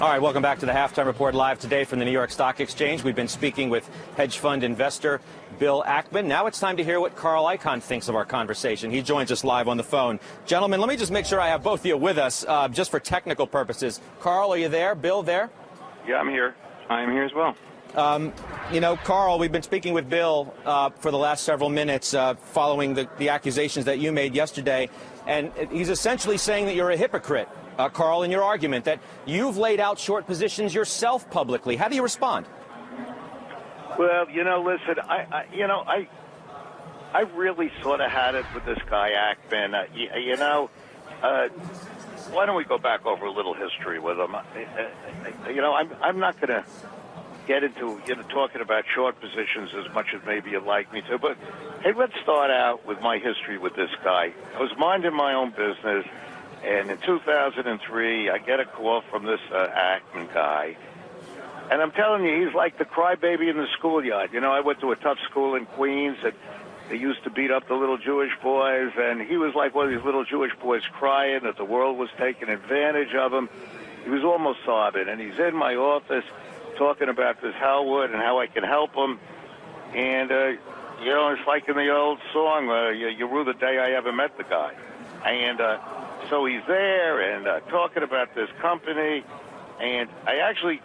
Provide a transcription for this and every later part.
All right, welcome back to the Halftime Report live today from the New York Stock Exchange. We've been speaking with hedge fund investor Bill Ackman. Now it's time to hear what Carl Icahn thinks of our conversation. He joins us live on the phone. Gentlemen, let me just make sure I have both of you with us just for technical purposes. Carl, are you there? Bill, there? Yeah, I'm here. I am here as well. Carl, we've been speaking with Bill for the last several minutes following the accusations that you made yesterday, and he's essentially saying that you're a hypocrite, Carl, in your argument, that you've laid out short positions yourself publicly. How do you respond? Well, listen, I really sort of had it with this guy, Ackman. Why don't we go back over a little history with him? I'm not going to get into talking about short positions as much as maybe you'd like me to, but hey, let's start out with my history with this guy. I was minding my own business, and in 2003, I get a call from this Ackman guy, and I'm telling you, he's like the crybaby in the schoolyard. I went to a tough school in Queens, and they used to beat up the little Jewish boys, and he was like one of these little Jewish boys crying that the world was taking advantage of him. He was almost sobbing, and he's in my office talking about this Hellwood and how I can help him. And, it's like in the old song, you rue the day I ever met the guy. And so he's there and talking about this company. And I actually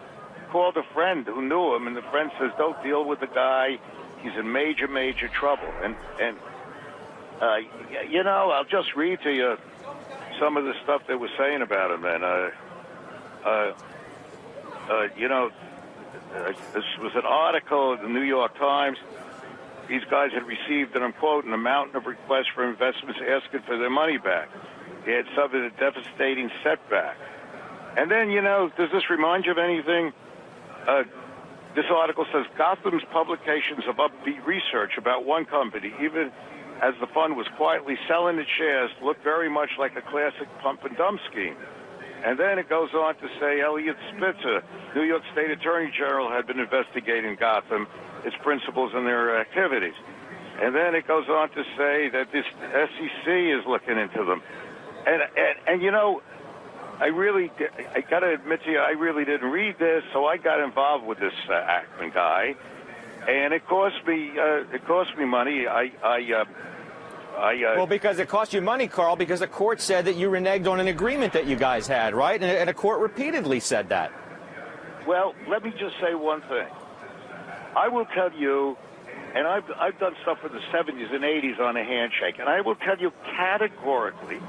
called a friend who knew him, and the friend says, don't deal with the guy. He's in major, major trouble. And I'll just read to you some of the stuff they were saying about him. And, this was an article in the New York Times. These guys had received, and I'm quoting, a mountain of requests for investments asking for their money back. They had suffered a devastating setback. And then, does this remind you of anything? This article says, Gotham's publications of upbeat research about one company, even as the fund was quietly selling its shares, looked very much like a classic pump-and-dump scheme. And then it goes on to say Elliot Spitzer, New York State Attorney General, had been investigating Gotham, its principals, and their activities. And then it goes on to say that this SEC is looking into them. And I got to admit to you, I really didn't read this, so I got involved with this Ackman guy, and it cost me money. Well, because it cost you money, Carl, because the court said that you reneged on an agreement that you guys had, right? And a court repeatedly said that. Well, let me just say one thing. I will tell you, and I've done stuff in the 70s and 80s on a handshake, and I will tell you categorically,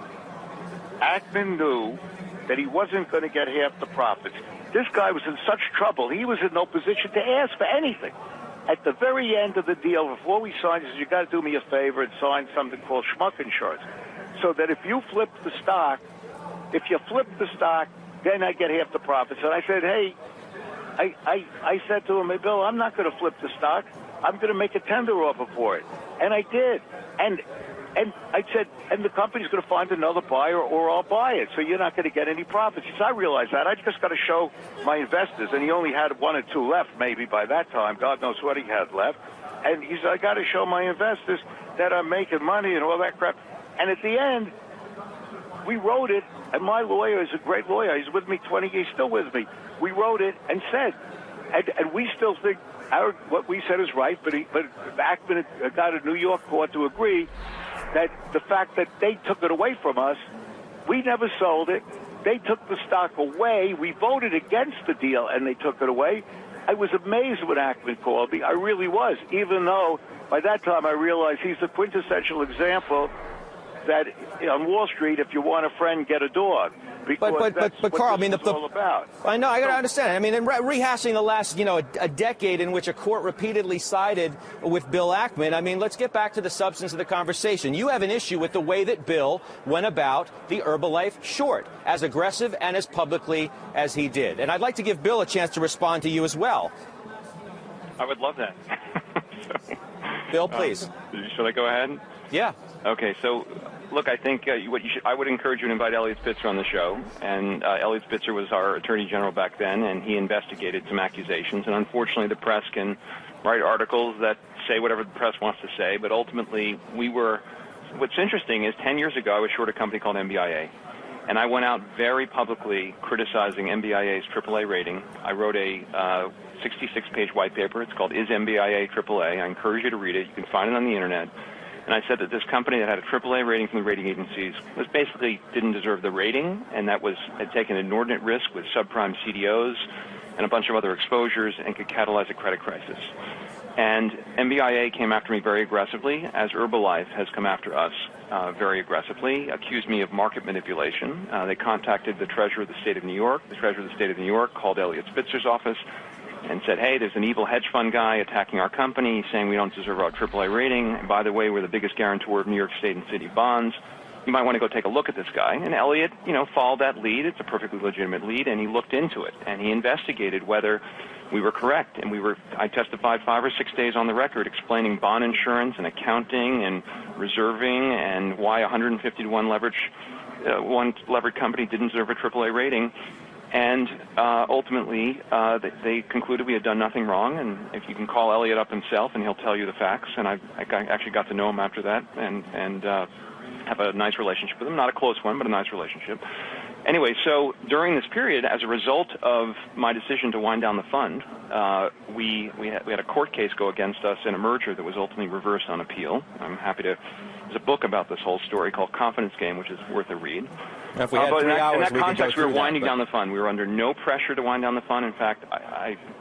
Ackman knew that he wasn't going to get half the profits. This guy was in such trouble, he was in no position to ask for anything. At the very end of the deal, before we signed, he said, you got to do me a favor and sign something called schmuck insurance, so that if you flip the stock, then I get half the profits. And I said, hey, I said to him, hey, Bill, I'm not going to flip the stock. I'm going to make a tender offer for it. And I did. And I said, and the company's going to find another buyer, or I'll buy it, so you're not going to get any profits. He said, I realize that. I just got to show my investors, and he only had one or two left maybe by that time. God knows what he had left. And he said, I got to show my investors that I'm making money and all that crap. And at the end, we wrote it, and my lawyer is a great lawyer. He's with me 20 years, still with me. We wrote it and said, and we still think what we said is right, but Ackman got a New York court to agree that the fact that they took it away from us, we never sold it. They took the stock away. We voted against the deal, and they took it away. I was amazed when Ackman called me. I really was, even though by that time I realized he's the quintessential example that on Wall Street, if you want a friend, get a dog. But Carl, I mean, all about. I know, I got to understand. I mean, in rehashing the last, a decade in which a court repeatedly sided with Bill Ackman, I mean, let's get back to the substance of the conversation. You have an issue with the way that Bill went about the Herbalife short, as aggressive and as publicly as he did. And I'd like to give Bill a chance to respond to you as well. I would love that. Bill, please. Should I go ahead? Yeah. Okay, so look, I think I would encourage you to invite Elliot Spitzer on the show. And Elliot Spitzer was our Attorney General back then, and he investigated some accusations. And unfortunately, the press can write articles that say whatever the press wants to say. But ultimately, what's interesting is 10 years ago, I was short a company called MBIA. And I went out very publicly criticizing MBIA's AAA rating. I wrote a 66-page white paper. It's called Is MBIA AAA? I encourage you to read it. You can find it on the Internet. And I said that this company that had a AAA rating from the rating agencies was basically didn't deserve the rating, and that had taken inordinate risk with subprime CDOs and a bunch of other exposures and could catalyze a credit crisis. And MBIA came after me very aggressively, as Herbalife has come after us very aggressively, accused me of market manipulation. They contacted the Treasurer of the State of New York. The Treasurer of the State of New York called Elliot Spitzer's office and said, hey, there's an evil hedge fund guy attacking our company, saying we don't deserve our AAA rating. And by the way, we're the biggest guarantor of New York State and city bonds. You might want to go take a look at this guy. And Elliot, followed that lead. It's a perfectly legitimate lead, and he looked into it. And he investigated whether we were correct. And I testified 5 or 6 days on the record explaining bond insurance and accounting and reserving and why 150 to 1 one levered company didn't deserve a AAA rating. And ultimately, they concluded we had done nothing wrong. And if you can call Elliot up himself, and he'll tell you the facts. And I actually got to know him after that, and have a nice relationship with him. Not a close one, but a nice relationship. Anyway, so during this period, as a result of my decision to wind down the fund, we had a court case go against us in a merger that was ultimately reversed on appeal. I'm happy to. There's a book about this whole story called Confidence Game, which is worth a read. If we had 3 hours, in that context, we were winding that, down the fund. We were under no pressure to wind down the fund. In fact,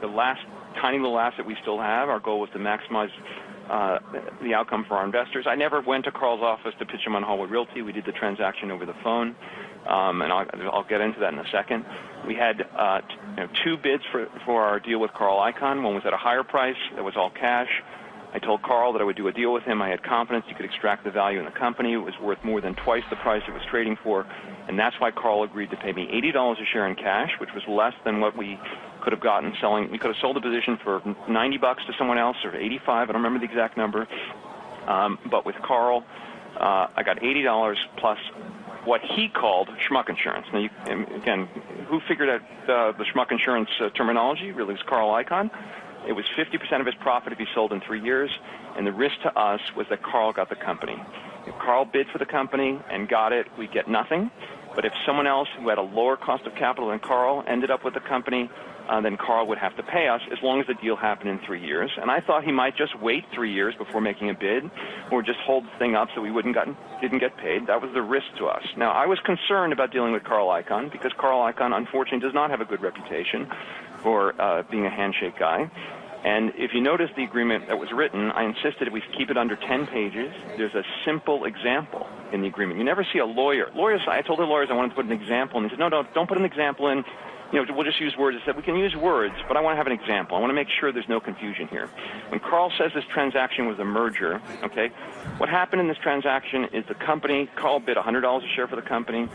the last tiny little asset we still have, our goal was to maximize the outcome for our investors. I never went to Carl's office to pitch him on Hallwood Realty. We did the transaction over the phone, and I'll get into that in a second. We had 2 bids for our deal with Carl Icahn. One was at a higher price. That was all cash. I told Carl that I would do a deal with him. I had confidence he could extract the value in the company. It was worth more than twice the price it was trading for, and that's why Carl agreed to pay me $80 a share in cash, which was less than what we could have gotten selling. We could have sold the position for $90 to someone else, or $85. I don't remember the exact number. But with Carl, I got $80 plus what he called schmuck insurance. Now, again, who figured out the schmuck insurance terminology? Really, it was Carl Icahn. It was 50% of his profit if he sold in 3 years, and the risk to us was that Carl got the company. If Carl bid for the company and got it, we'd get nothing. But if someone else who had a lower cost of capital than Carl ended up with the company, then Carl would have to pay us as long as the deal happened in 3 years. And I thought he might just wait 3 years before making a bid, or just hold the thing up so we didn't get paid. That was the risk to us. Now, I was concerned about dealing with Carl Icahn because Carl Icahn, unfortunately, does not have a good reputation for being a handshake guy. And if you notice the agreement that was written, I insisted we keep it under 10 pages. There's a simple example in the agreement. You never see a lawyer. I told the lawyers I wanted to put an example, and they said, no, don't put an example in. We'll just use words. I said, we can use words, but I want to have an example. I want to make sure there's no confusion here. When Carl says this transaction was a merger, okay, what happened in this transaction is the company, Carl bid $100 a share for the company.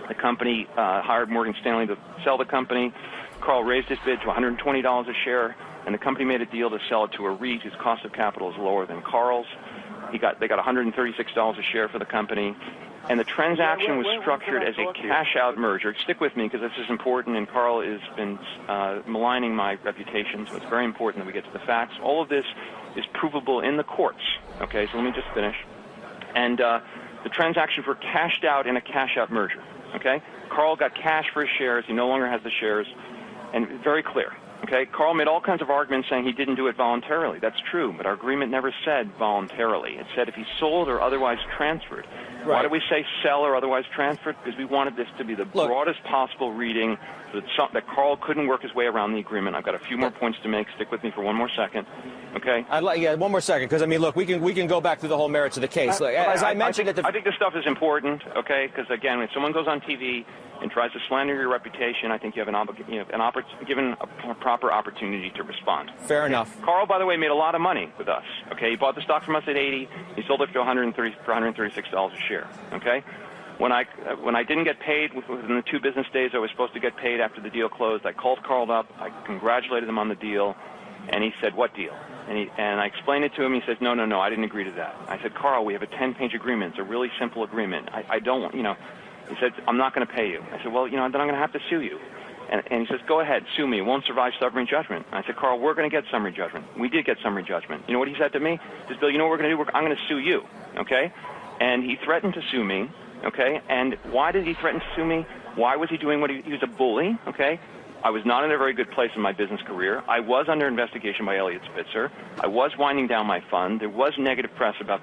The company hired Morgan Stanley to sell the company. Carl raised his bid to $120 a share, and the company made a deal to sell it to a REIT whose cost of capital is lower than Carl's. They got $136 a share for the company. And the transaction was structured as a cash-out merger. Stick with me because this is important, and Carl has been maligning my reputation, so it's very important that we get to the facts. All of this is provable in the courts. Okay, so let me just finish. And the transactions were cashed out in a cash-out merger. Okay, Carl got cash for his shares. He no longer has the shares, and very clear. Okay, Carl made all kinds of arguments saying he didn't do it voluntarily. That's true, but our agreement never said voluntarily. It said if he sold or otherwise transferred. Right. Why do we say sell or otherwise transferred? Because we wanted this to be the broadest possible reading so that Carl couldn't work his way around the agreement. I've got a few more points to make. Stick with me for one more second. Okay? One more second, because, look, we can go back to the whole merits of the case. As I mentioned I think this stuff is important, okay? Because, again, when someone goes on TV and tries to slander your reputation, I think you have given a proper opportunity to respond. Fair enough. Carl, by the way, made a lot of money with us. Okay, he bought the stock from us at $80. He sold it for $136 a share. Okay, when I didn't get paid within the 2 business days I was supposed to get paid after the deal closed, I called Carl up. I congratulated him on the deal, and he said, "What deal?" And I explained it to him. He says, "No, I didn't agree to that." I said, "Carl, we have a 10-page agreement. It's a really simple agreement. I don't want, He said, "I'm not going to pay you." I said, "Well, then I'm going to have to sue you." And he says, "Go ahead, sue me. It won't survive summary judgment." I said, "Carl, we're going to get summary judgment." We did get summary judgment. You know what he said to me? He says, "Bill, you know what we're going to do? I'm going to sue you." Okay? And he threatened to sue me okay? And why did he threaten to sue me? Why was he doing what he was a bully, okay? I was not in a very good place in my business career. I was under investigation by Elliot Spitzer. I was winding down my fund. There was negative press about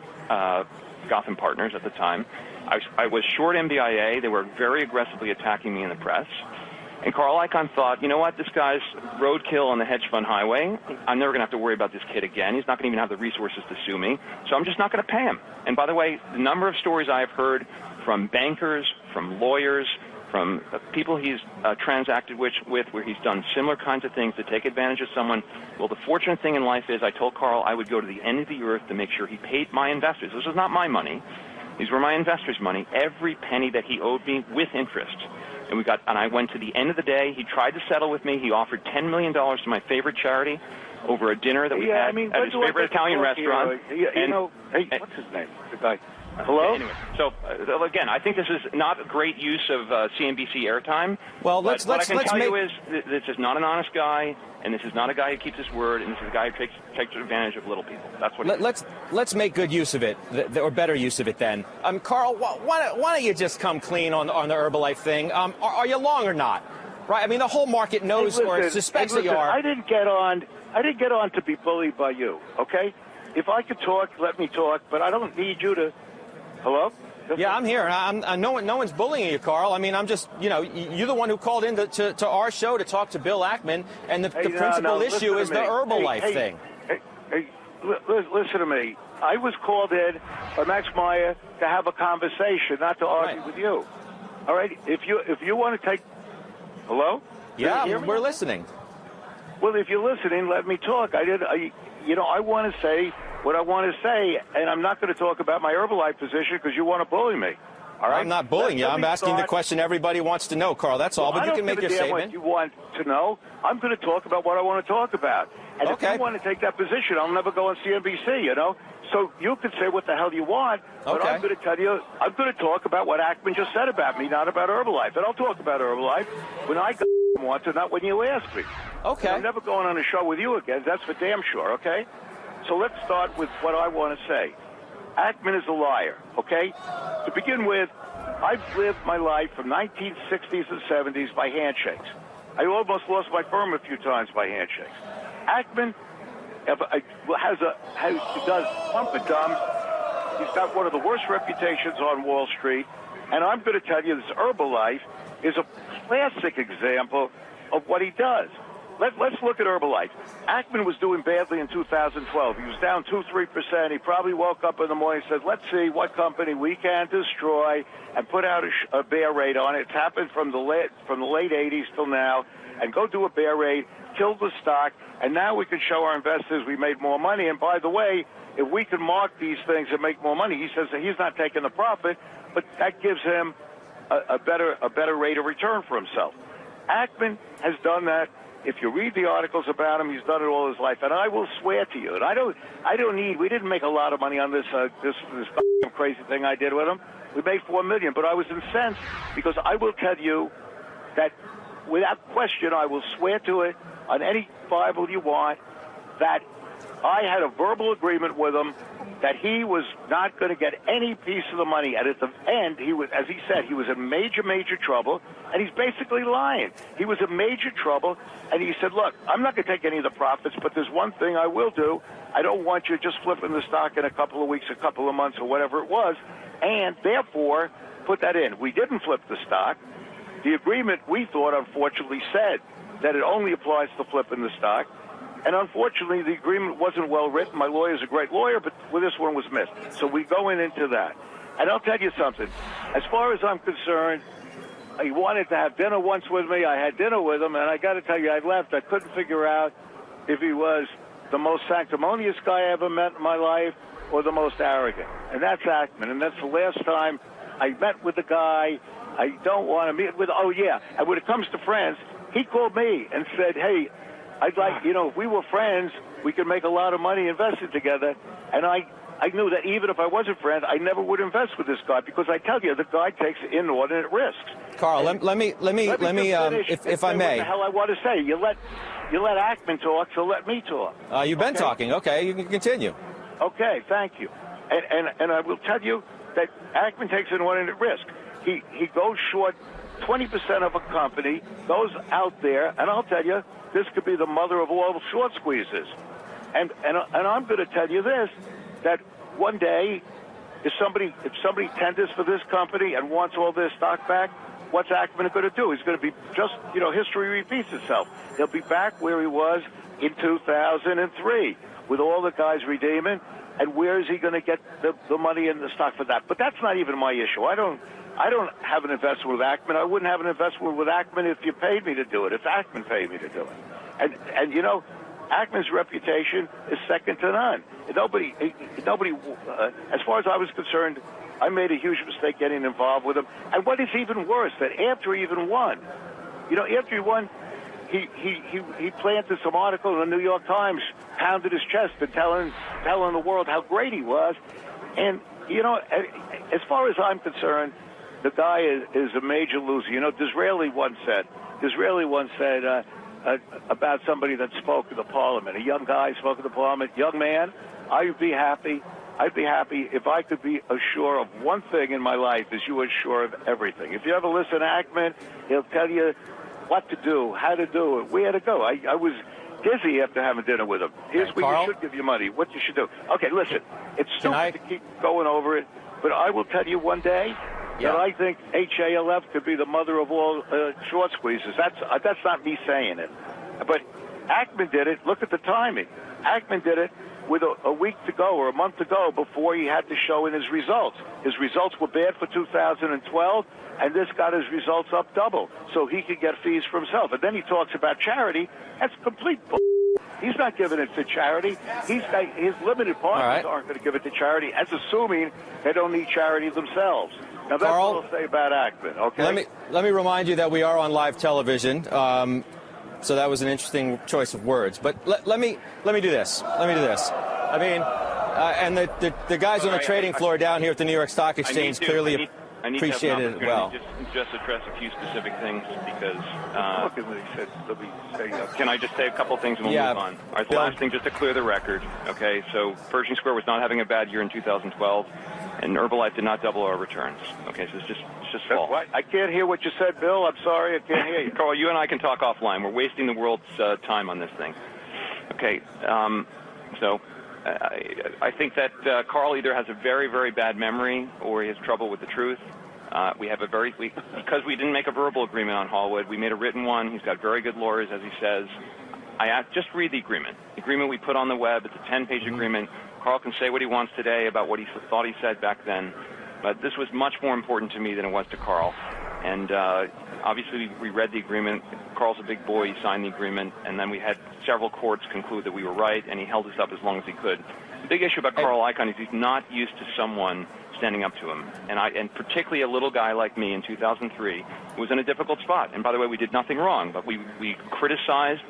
Gotham Partners at the time. I was short MBIA. They were very aggressively attacking me in the press. And Carl Icahn thought, you know what, this guy's roadkill on the hedge fund highway. I'm never going to have to worry about this kid again. He's not going to even have the resources to sue me. So I'm just not going to pay him. And by the way, the number of stories I have heard from bankers, from lawyers, from people he's transacted with where he's done similar kinds of things to take advantage of someone. Well, the fortunate thing in life is I told Carl I would go to the end of the earth to make sure he paid my investors. This was not my money. These were my investors' money, every penny that he owed me with interest. And I went to the end of the day. He tried to settle with me. He offered $10 million to my favorite charity over a dinner that we had at his favorite Italian restaurant. Hey, what's his name? The guy. Hello? Anyway, so again, I think this is not a great use of CNBC airtime. Well, what I can tell you is this is not an honest guy, and this is not a guy who keeps his word, and this is a guy who takes advantage of little people. That's what. Let's make good use of it, or better use of it. Then, Carl, why don't you just come clean on the Herbalife thing? Are you long or not? Right? I mean, the whole market knows or suspects that you are. I didn't get on to be bullied by you. Okay? If I could talk, let me talk, but I don't need you to. Hello? Yeah, I'm here. No one's bullying you, Carl. I mean, I'm just, you're the one who called in to our show to talk to Bill Ackman, and the principal issue is the Herbalife thing. Listen to me. I was called in by Max Meyer to have a conversation, not to argue with you. All right? If you want to take... Hello? Yeah, we're listening. Well, if you're listening, let me talk. I want to say what I want to say, and I'm not going to talk about my Herbalife position because you want to bully me. All right? I'm not bullying you. I'm asking the question everybody wants to know, Carl. That's all. But you can make your statement. What you want to know. I'm going to talk about what I want to talk about. And if you want to take that position, I'll never go on CNBC, So you can say what the hell you want, but I'm going to tell you, I'm going to talk about what Ackman just said about me, not about Herbalife. And I'll talk about Herbalife when I want to, not when you ask me. Okay. And I'm never going on a show with you again. That's for damn sure, okay? So let's start with what I want to say. Ackman is a liar, okay? To begin with, I've lived my life from 1960s and 70s by handshakes. I almost lost my firm a few times by handshakes. Ackman does pump and dump. He's got one of the worst reputations on Wall Street. And I'm going to tell you, this Herbalife is a classic example of what he does. Let's look at Herbalife. Ackman was doing badly in 2012. He was down 2-3%. He probably woke up in the morning and said, let's see what company we can destroy and put out a bear raid on it. It's happened from the late 80s till now. And go do a bear raid, kill the stock, and now we can show our investors we made more money. And by the way, if we can mark these things and make more money, he says that he's not taking the profit, but that gives him a better rate of return for himself. Ackman has done that. If you read the articles about him, he's done it all his life. And I will swear to you, and we didn't make a lot of money on this crazy thing I did with him. We made $4 million, but I was incensed because I will tell you that without question, I will swear to it on any Bible you want that I had a verbal agreement with him that he was not going to get any piece of the money. And at the end, he was, as he said, he was in major, major trouble. And he's basically lying. He was in major trouble. And he said, look, I'm not going to take any of the profits, but there's one thing I will do. I don't want you just flipping the stock in a couple of weeks, a couple of months, or whatever it was. And therefore, put that in. We didn't flip the stock. The agreement, we thought, unfortunately, said that it only applies to flipping the stock. And unfortunately, the agreement wasn't well written. My lawyer's a great lawyer, but this one was missed. So we go into that. And I'll tell you something. As far as I'm concerned, he wanted to have dinner once with me. I had dinner with him, and I got to tell you, I left. I couldn't figure out if he was the most sanctimonious guy I ever met in my life or the most arrogant. And that's Ackman. And that's the last time I met with the guy. I don't want to meet with, oh, yeah. And when it comes to friends, he called me and said, hey, I'd like, if we were friends, we could make a lot of money investing together. And I knew that even if I wasn't friends, I never would invest with this guy because I tell you, the guy takes inordinate risks. Carl, let me, if I may. What the hell I want to say? You let Ackman talk, so let me talk. You've been talking. Okay, you can continue. Okay, thank you. And I will tell you, that Ackman takes an inordinate risk. He goes short 20% of a company, goes out there, and I'll tell you, this could be the mother of all short squeezes. And I'm going to tell you this, that one day, if somebody tenders for this company and wants all their stock back, what's Ackman going to do? He's going to be just, history repeats itself. He'll be back where he was in 2003 with all the guys redeeming. And where is he going to get the money in the stock for that? But that's not even my issue. I don't have an investment with Ackman. I wouldn't have an investment with Ackman if you paid me to do it, if Ackman paid me to do it. And Ackman's reputation is second to none. Nobody, as far as I was concerned, I made a huge mistake getting involved with him. And what is even worse, that after he even won, after he won, he planted some article in the New York Times, pounded his chest and telling the world how great he was. And, as far as I'm concerned, the guy is a major loser. Disraeli once said about somebody that spoke in the parliament, a young guy spoke in the parliament, young man, I'd be happy if I could be assured of one thing in my life, is you are sure of everything. If you ever listen to Ackman, he'll tell you what to do, how to do it, where to go. I was dizzy after having dinner with him. Here's where Carl? You should give your money, what you should do. Okay, listen, it's stupid to keep going over it, but I will tell you one day that I think HALF could be the mother of all short squeezes. That's not me saying it. But Ackman did it. Look at the timing. Ackman did it with a week to go or a month to go before he had to show in his results. His results were bad for 2012, and this got his results up double, so he could get fees for himself. And then he talks about charity. That's complete bull. He's not giving it to charity. His limited partners aren't going to give it to charity, as assuming they don't need charity themselves. Now, that's Carl, what I'll say about Ackman, okay? Let me remind you that we are on live television, so that was an interesting choice of words. But let me do this. I mean, and the guys on the trading floor down here at the New York Stock Exchange clearly appreciated it well. Just address a few specific things because can I just say a couple of things and we'll move on? All right, the last thing, just to clear the record, okay? So Pershing Square was not having a bad year in 2012, and Herbalife did not double our returns. Okay, so it's just false. I can't hear what you said, Bill. I'm sorry, I can't hear you. Carl, you and I can talk offline. We're wasting the world's time on this thing. Okay, so I think that Carl either has a very, very bad memory or he has trouble with the truth. We have because we didn't make a verbal agreement on Hallwood, we made a written one. He's got very good lawyers, as he says. Just read the agreement. The agreement we put on the web, it's a 10-page agreement. Carl can say what he wants today about what he thought he said back then, but this was much more important to me than it was to Carl. And obviously, we read the agreement. Carl's a big boy. He signed the agreement, and then we had several courts conclude that we were right, and he held us up as long as he could. The big issue about Carl Icahn is he's not used to someone standing up to him, and particularly a little guy like me in 2003 who was in a difficult spot. And by the way, we did nothing wrong, but we criticized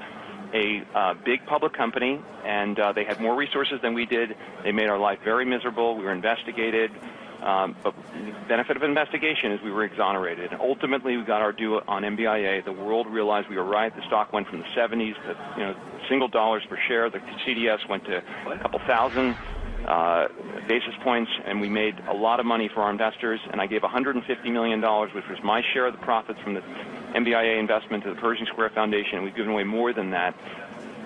a big public company, and they had more resources than we did. They made our life very miserable. We were investigated. But the benefit of investigation is we were exonerated. And ultimately, we got our due on MBIA. The world realized we were right. The stock went from the 70s to single dollars per share. The CDS went to a couple thousand basis points, and we made a lot of money for our investors. And I gave $150 million, which was my share of the profits from the MBIA investment, to the Pershing Square Foundation. And we've given away more than that.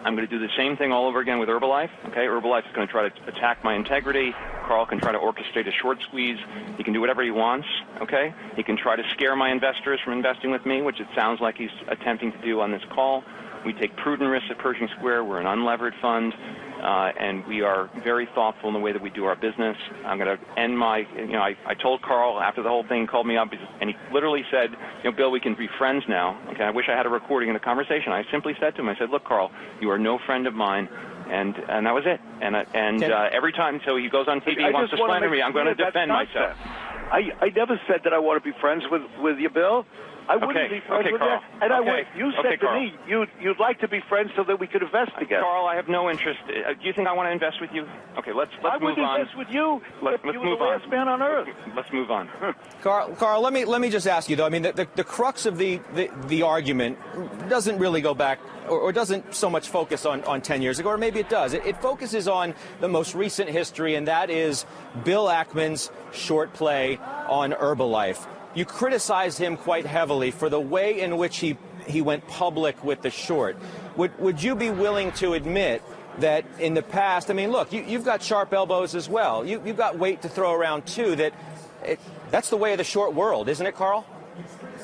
I'm going to do the same thing all over again with Herbalife. Okay, Herbalife is going to try to attack my integrity. Carl can try to orchestrate a short squeeze. He can do whatever he wants. Okay, he can try to scare my investors from investing with me, which it sounds like he's attempting to do on this call. We take prudent risks at Pershing Square. We're an unlevered fund, and we are very thoughtful in the way that we do our business. I'm going to end my, I told Carl after the whole thing called me up, and he literally said, Bill, we can be friends now. Okay, I wish I had a recording of the conversation. I simply said to him, I said, look, Carl, you are no friend of mine. And that was it. And every time, so he goes on TV, he wants to slander me, I'm going to defend myself. I never said that I want to be friends with you, Bill. I wouldn't be friends with Carl. you. And I would. You said to Carl. me you'd like to be friends so that we could invest together. Carl, I have no interest. Do you think I want to invest with you? Okay, let's move on. I would invest with you. Let's you move were the last man on earth. Let's move on. Carl, let me just ask you though. I mean, the crux of the argument doesn't really go back, or doesn't so much focus on 10 years ago, or maybe it does. It focuses on the most recent history, and that is Bill Ackman's short play on Herbalife. You criticized him quite heavily for the way in which he went public with the short. Would you be willing to admit that in the past, I mean, look, you've got sharp elbows as well. You've got weight to throw around, too. That's the way of the short world, isn't it, Carl?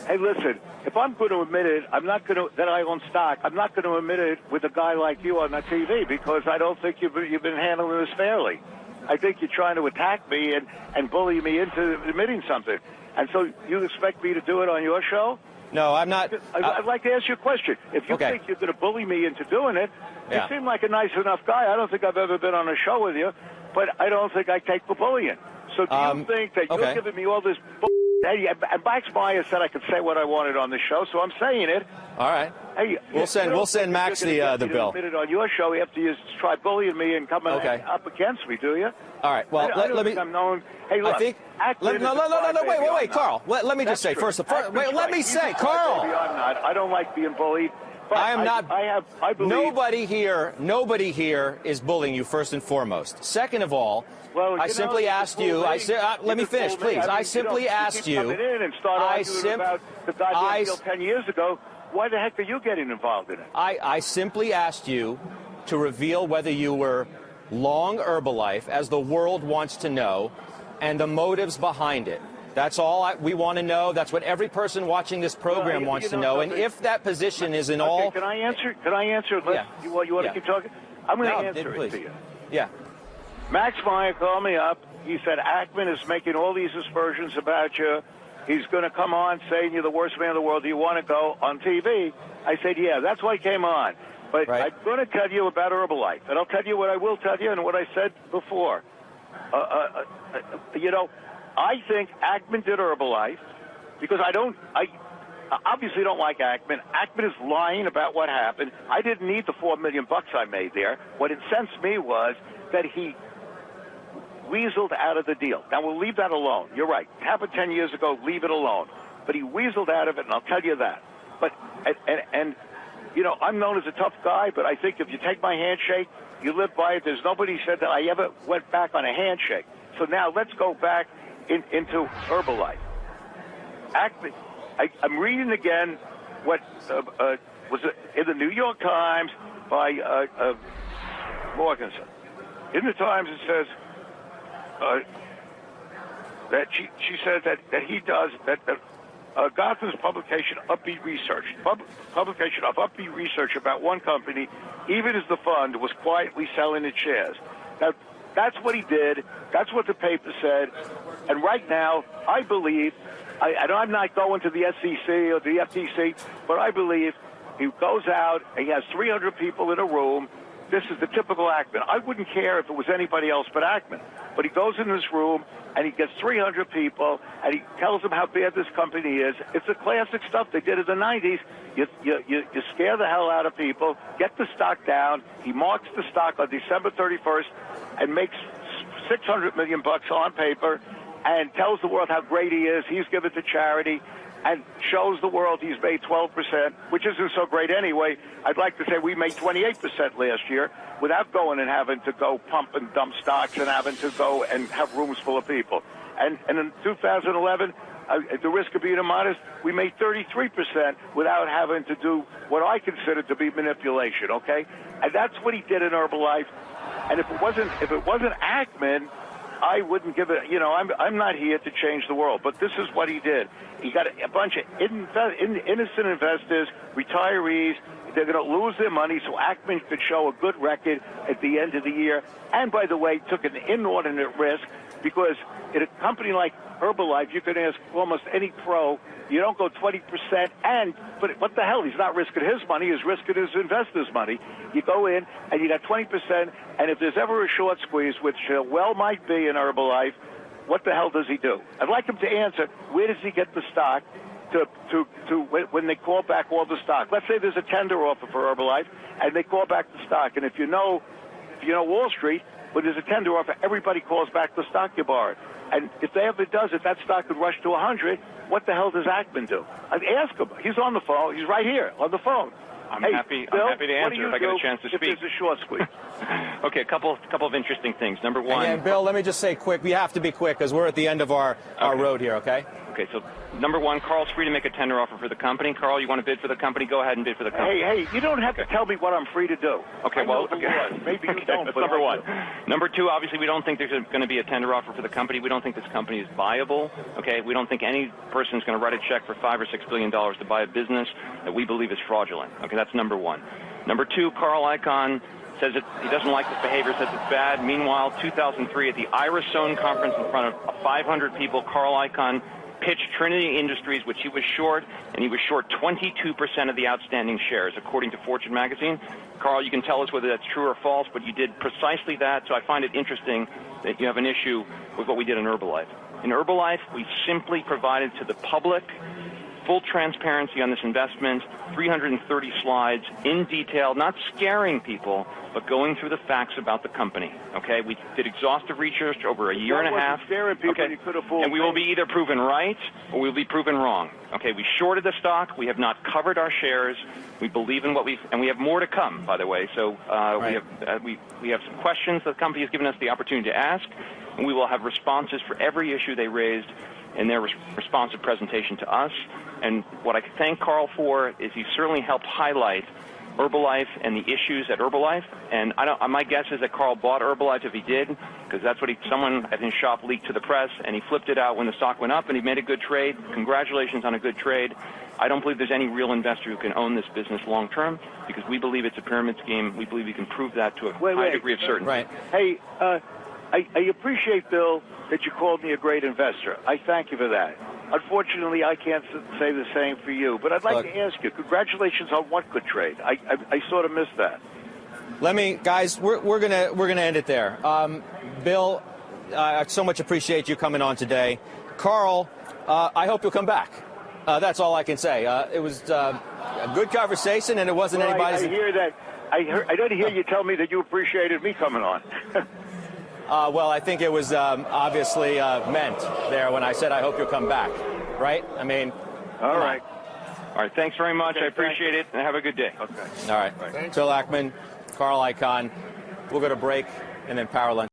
Hey, listen, if I'm going to admit it, that I own stock, I'm not going to admit it with a guy like you on the TV, because I don't think you've been handling this fairly. I think you're trying to attack me and bully me into admitting something. And so you expect me to do it on your show? No, I'm not. I'd like to ask you a question. If you think you're going to bully me into doing it, you seem like a nice enough guy. I don't think I've ever been on a show with you, but I don't think I take the bullying. So do you think that you're giving me all this bull? Hey, and Max Meyer said I could say what I wanted on the show, so I'm saying it. All right. Hey, we'll send Max the bill. Admit it on your show after you try bullying me and coming up against me, do you? All right. Well, let me. I'm known. Hey, look. No. Wait, Carl. Let me just say first. Wait, let me say, Carl. I'm not. I don't like being bullied. I am not. I believe nobody here is bullying you, first and foremost. Second of all, well, I simply asked you. Let me finish, please. I simply asked you. Come in and start arguing about the goddamn deal 10 years ago. Why the heck are you getting involved in it? I simply asked you to reveal whether you were long Herbalife, as the world wants to know, and the motives behind it. That's all we want to know. That's what every person watching this program wants to know. And if that position is in all... Can I answer? You want to keep talking? I'm going to answer it to you. Yeah. Max Meyer called me up. He said, Ackman is making all these aspersions about you. He's going to come on saying you're the worst man in the world. Do you want to go on TV? I said, yeah, that's why he came on. But I'm going to tell you about Herbalife. And I'll tell you what I will tell you and what I said before. I think Ackman did Herbalife because I obviously don't like Ackman. Ackman is lying about what happened. I didn't need the $4 million I made there. What incensed me was that he weaseled out of the deal. Now, we'll leave that alone. You're right. It happened 10 years ago. Leave it alone. But he weaseled out of it, and I'll tell you that. But, I'm known as a tough guy, but I think if you take my handshake, you live by it. There's nobody said that I ever went back on a handshake. So now let's go back into Herbalife. Ackman, I'm reading again what was in the New York Times by Morganson. In the Times it says that she said that he does that Gotham's publication Upbeat Research publication of Upbeat Research about one company, even as the fund was quietly selling its shares. Now that's what he did. That's what the paper said. And right now, I believe, I'm not going to the SEC or the FTC, but I believe he goes out and he has 300 people in a room. This is the typical Ackman. I wouldn't care if it was anybody else but Ackman. But he goes in this room and he gets 300 people and he tells them how bad this company is. It's the classic stuff they did in the 90s. You scare the hell out of people, get the stock down. He marks the stock on December 31st and makes $600 million on paper and tells the world how great he is. He's given to charity and shows the world he's made 12%, which isn't so great anyway. I'd like to say we made 28% last year without going and having to go pump and dump stocks and having to go and have rooms full of people. And in 2011, at the risk of being immodest, we made 33% without having to do what I consider to be manipulation, okay? And that's what he did in Herbalife. And if it wasn't Ackman, I wouldn't give it, I'm not here to change the world, but this is what he did. He got a bunch of innocent investors, retirees. They're going to lose their money, so Ackman could show a good record at the end of the year. And, by the way, took an inordinate risk because in a company like Herbalife, you can ask almost any pro, you don't go 20%, but what the hell? He's not risking his money. He's risking his investors' money. You go in, and you got 20%, and if there's ever a short squeeze, which well might be in Herbalife, what the hell does he do? I'd like him to answer, where does he get the stock? when they call back all the stock. Let's say there's a tender offer for Herbalife, and they call back the stock. And if you know Wall Street, when there's a tender offer, everybody calls back the stock you borrowed. And if they ever does it, that stock could rush to 100. What the hell does Ackman do? I'd ask him. He's on the phone. He's right here on the phone. I'm hey, happy Bill, to answer if I get a chance to speak. If there's a short squeeze. Okay, a couple of interesting things. Number one. And Bill, let me just say quick. We have to be quick because we're at the end of our road here. Okay. Okay, so number one, Carl's free to make a tender offer for the company. Carl, you want to bid for the company? Go ahead and bid for the company. Hey, you don't have to tell me what I'm free to do. Okay, maybe you don't. That's number one. Number two, obviously, we don't think there's going to be a tender offer for the company. We don't think this company is viable. Okay, we don't think any person is going to write a check for $5 or $6 billion to buy a business that we believe is fraudulent. Okay, that's number one. Number two, Carl Icahn says that he doesn't like this behavior, says it's bad. Meanwhile, 2003 at the Iris-Sohn conference in front of 500 people, Carl Icahn pitched Trinity Industries, which he was short, and he was short 22% of the outstanding shares, according to Fortune magazine. Carl, you can tell us whether that's true or false, but you did precisely that, so I find it interesting that you have an issue with what we did in Herbalife. In Herbalife, we simply provided to the public full transparency on this investment, 330 slides in detail, not scaring people, but going through the facts about the company. Okay, we did exhaustive research over a year and a half. Okay, you could have fooled and we will be either proven right or we'll be proven wrong. Okay, we shorted the stock. We have not covered our shares. We believe in what and we have more to come, by the way. So we have some questions that the company has given us the opportunity to ask, and we will have responses for every issue they raised in their responsive presentation to us. And what I thank Carl for is he certainly helped highlight Herbalife and the issues at Herbalife. And my guess is that Carl bought Herbalife if he did, because that's what someone at his shop leaked to the press, and he flipped it out when the stock went up, and he made a good trade. Congratulations on a good trade. I don't believe there's any real investor who can own this business long term, because we believe it's a pyramid scheme. We believe we can prove that to a high degree of certainty. Right. Hey, I appreciate, Bill, that you called me a great investor. I thank you for that. Unfortunately, I can't say the same for you. But I'd like to ask you, congratulations on what good trade. I sort of missed that. Guys, we're gonna end it there. Bill, I so much appreciate you coming on today. Carl, I hope you'll come back. That's all I can say. It was a good conversation, and it wasn't anybody's. I hear that. I didn't hear you tell me that you appreciated me coming on. Well, I think it was obviously meant there when I said I hope you'll come back, right? I mean, all right. All right, thanks very much. I appreciate it, and have a good day. Okay. All right. Bill Ackman, Carl Icahn. We'll go to break, and then Power Lunch.